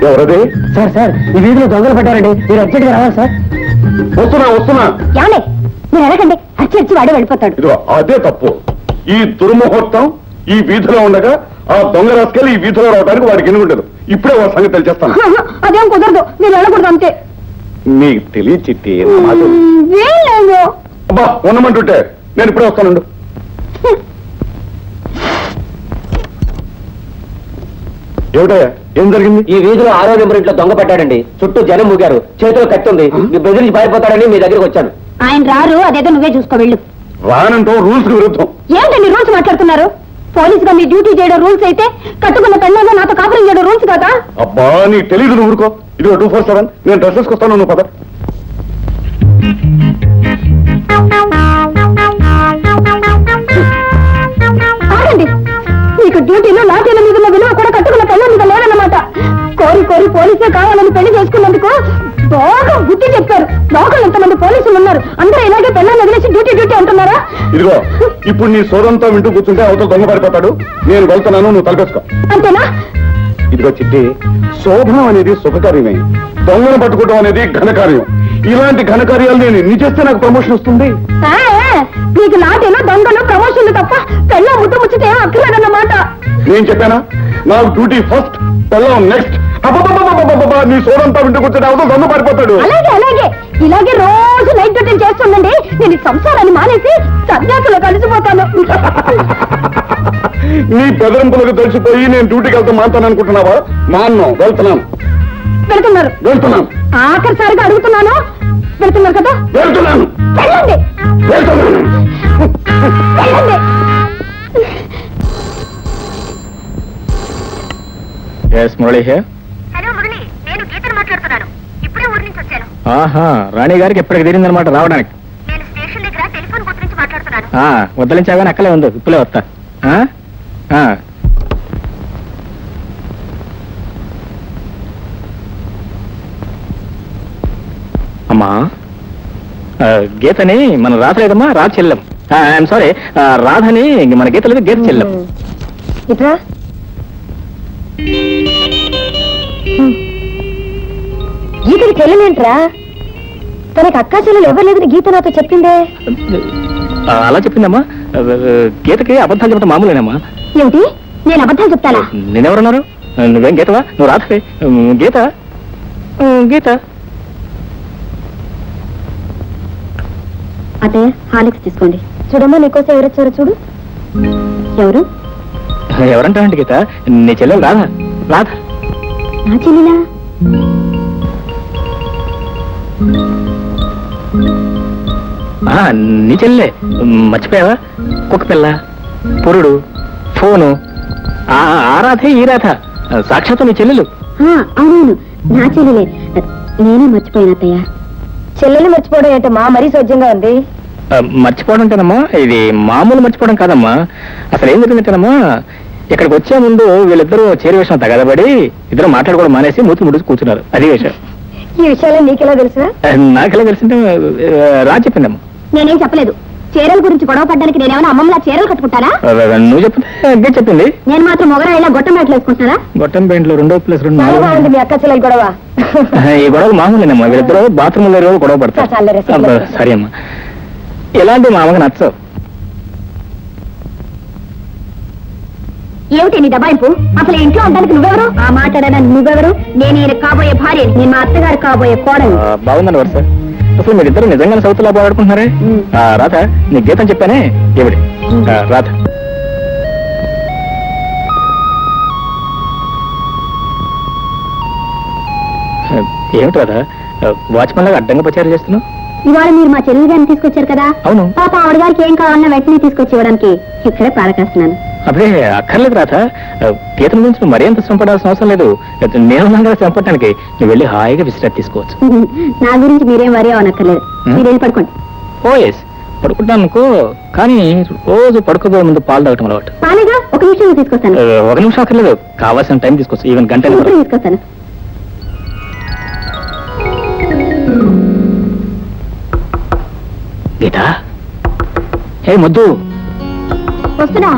ఎవరది? Sir sir ఈ వీధిలో దొంగలు పట్టారండి, మీరు అర్జెంట్ గా రావాలి సార్. వస్తున్నా. ఏమండి మీరు అడగండి, అచ్చి వాడే వెళ్ళిపోతాడు. ఇదిగో అదే తప్పు. ఈ దుర్ముహూర్తం ఈ వీధిలో ఉండగా ఆ దొంగ రాసుకెళ్ళి ఈ వీధిలో రావడానికి వాడికి ఎన్నుకుంటారు. ఇప్పుడే వాడి సంగతి తెలిచేస్తాను. అదేం కుదరదు, మీరు వెళ్ళకూడదు అంతే. నీకు తెలియ చిట్టి అబ్బా ఉండమంటుంటే నేను ఇప్పుడే వస్తానండు. ఏమిటయ్యా ఏం జరిగింది? ఈ వీధిలో 6వ నెంబర్ ఇంట్లో దొంగ పట్టాడండి. చుట్టూ జనం మూగారు, చేతిలో కత్తి ఉంది. మీ బెదిరించి పారిపోతాడని మీ దగ్గరికి వచ్చాను. ఆయన రారు, అదేదో నువ్వే చూసుకో వెళ్ళు. రానంటూ రూల్స్ కి విరుద్ధం. ఏంటండి రూల్స్ మాట్లాడుతున్నారు? పోలీస్ గా మీ డ్యూటీ చేయడం రూల్స్ అయితే, కట్టుకున్న పెళ్ళగా నాతో కాపురం చేయడం రూల్స్ కదా. అబ్బా నీకు తెలీదు, నువ్వు ఊరుకో. ఇదిగో 247 నేను డ్రెస్సెస్కి వస్తాను, నువ్వు పద. ఆగండి, మీకు డ్యూటీలో లాఠీల మీద ఉన్న విలువ కూడా కట్టుకున్న పెళ్ళ మీద లేదన్నమాట. కోరి పోలీసే కావాలని పెళ్లి చేసుకున్నందుకు బాగా బుద్ధి చెప్పారు. లోకల్ ఎంతమంది పోలీసులు ఉన్నారు, అందరూ ఇలాగే పెళ్ళాన్ని వదిలేసి డ్యూటీ అంటున్నారా? ఇదిగో ఇప్పుడు నీ సోదంతా వింటూ కూర్చుంటే అవతల దొంగ పడిపోతాడు. నేను వెళ్తున్నాను, నువ్వు తలపేసుకో. అంతేనా? ఇదిగో చిట్టి, శోభనం అనేది శుభకార్యమే, దొంగను పట్టుకోవడం అనేది ఘనకార్యం. ఇలాంటి ఘనకార్యాలు నేను ఎన్ని చేస్తే నాకు ప్రమోషన్ వస్తుంది? మీకు లాఠీలు దొంగలు ప్రమోషన్లు తప్ప పెళ్ళ ముచ్చితే ఏం అక్కర్లేదన్నమాట. నేను చెప్పానా? నాకు డ్యూటీ ఫస్ట్, పెళ్ళం నెక్స్ట్. నీ సోదంతా వింటూ కూర్చుంటే అవతల దొంగ పడిపోతాడు. అలాగే ఇలాగే రోజు నైట్ డ్యూటీ చేస్తుండండి. నేను ఈ సంసారాన్ని మానేసి సన్యాసులో కలిసిపోతాను. నీ బెదిరింపులకు తెలిసిపోయి నేను డ్యూటీకి వెళ్తా మానుతాను అనుకుంటున్నావా? మాన్నం, వెళ్తున్నాను. వెళ్తున్నాను. ఆఖరిసారిగా అడుగుతున్నాను, వెళ్తున్నారు కదా? వెళ్తున్నాను. వెళ్ళండి. హలో మురళి, నేను గీతను మాట్లాడుతున్నాను. ఇప్పుడే ఊరి నుంచి వచ్చాను. ఆహా, రాణి గారికి ఎప్పటికి తీరిందనమాట రావడానికి. నేను స్టేషన్ దగ్గర టెలిఫోన్ బూత్ నుంచి మాట్లాడుతున్నాను. వద్దలించాగానే అక్కలే ఉంది, ఇప్పులే వస్తా. అమ్మా, గీతని మన రాధ లేదమ్మా, రాధ చెల్లెం. ఐఎమ్ సారీ, రాధని మన గీత లేదు, గీత చెల్లెం. ఇట్రా. గీతకి చెల్లెలేంట్రా? తనకి అక్కా చెల్లెలు ఎవరు లేదని గీత నాతో చెప్పిందే. అలా చెప్పిందమ్మా. గీతకి అబద్ధాలు చెప్పడం మామూలేనమ్మా. ఏమిటి, నేను అబద్ధాలు చెప్తానా? నేనెవరన్నారు? నువ్వేం గీతవా? నువ్వు రాధవే. గీత గీత. అదే హాలిక్స్ తీసుకోండి. చూడమ్మా, నీకోసం ఎవరొచ్చారో చూడు. ఎవరు? ఎవరంటావండి గీత? నీ చెల్లెలు రాధ. రాధ నా చెల్లెలా? నీ చెల్లెలే. మర్చిపోయావా? కుక్క పిల్ల, పురుడు, ఫోను, ఆ రాధే ఈ రాధ, సాక్షాత్తు నీ చెల్లెలు. అవును, నా చెల్లెలే. నేనే మర్చిపోయాను అత్తయ్య. చెల్లెలు మర్చిపోవడం ఏంటమ్మా, మరీ సోజ్యంగా ఉంది. మర్చిపోవడం అంటేనమ్మా, ఇది మామూలు మర్చిపోవడం కాదమ్మా. అసలు ఏం జరిగిందంటేనమ్మా, ఇక్కడికి వచ్చే ముందు వీళ్ళిద్దరూ చేరి విషయం తగదబడి ఇద్దరు మాట్లాడుకోవడం మానేసి మూతి ముడిచి కూర్చున్నారు. అది విషయం. ఈ విషయాలు నీకెలా తెలుసా? నాకెలా తెలిసింటే రా చెప్పిందమ్మా. నేనేం చెప్పలేదు. చీరల గురించి గొడవ పడ్డానికి నేనేమైనా అమ్మమ్మలా చీరలు కట్టుకుంటానా? నువ్వు చెప్తే చెప్పింది. నేను మాత్రం మొగరాయిలా గొట్టం ప్యాంట్లు వేసుకుంటానా? గొట్టం ప్యాంట్లు 2+2 మీ అక్క చెల్లెలు గొడవ. ఈ గొడవ మామూలేనమ్మా. వీళ్ళిద్దరు బాత్రూమ్ లో గొడవ పడతారు. సరే అమ్మా, ఎలాంటి మా అమ్మకి నచ్చవు. ఏమిటి నీ దబాయింపు? అసలు ఇంట్లో ఉండడానికి నువ్వెవరు? ఆ మాట్లాడడానికి నువ్వెవరు? నేను ఈయన కాబోయే భార్య, నేను మా అత్తగారు కాబోయే కోడలు. బాగుందండి వరుస. అసలు మీరిద్దరు నిజంగానే సౌతులా బాగుపడుకుంటున్నారే. రాధ, నీ గీతం చెప్పానే ఏమిటి? రాధ, ఏమిటి రాధ వాచ్మెన్ లాగా అడ్డంగా ప్రచారం చేస్తున్నావు? ఇవాళ మీరు మా చెల్లెలు గారిని తీసుకొచ్చారు కదా. అవును. పాప ఆవిడ గారికి ఏం కావాలన్నా వెంటనే తీసుకొచ్చి ఇవ్వడానికి ఇక్కడే పారకేస్తున్నాను. అదే అక్కర్లేదు రాధ, గీతం గురించి నువ్వు మరీ అంత శ్రమపడాల్సిన అవసరం లేదు. నేను కదా శ్రమపడటానికి. నువ్వు వెళ్ళి హాయిగా విశ్రాంతి తీసుకోవచ్చు. నా గురించి మీరేం వరీ అవనక్కర్లేదు. మీరు వెళ్ళి పడుకోండి. ఎస్, పడుకుంటాను అనుకో, కానీ రోజు పడుకోబోయే ముందు పాలు తాగటం అలవాటు. పాలేగా, ఒక నిమిషం తీసుకొస్తాను. ఒక నిమిషం అక్కర్లేదు, కావాల్సిన టైం తీసుకోవచ్చు. ఈవెన్ గంట తీసుకొస్తాను. గీత, హే ముద్దు, వస్తున్నా.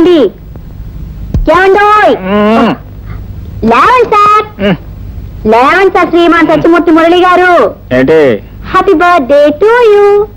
ఏమండి ఏమండోయ్ లేవండి సార్ లేవండి సార్ శ్రీమాన్ సత్యమూర్తి మురళి గారు ఏంటి హ్యాపీ బర్త్డే టు యూ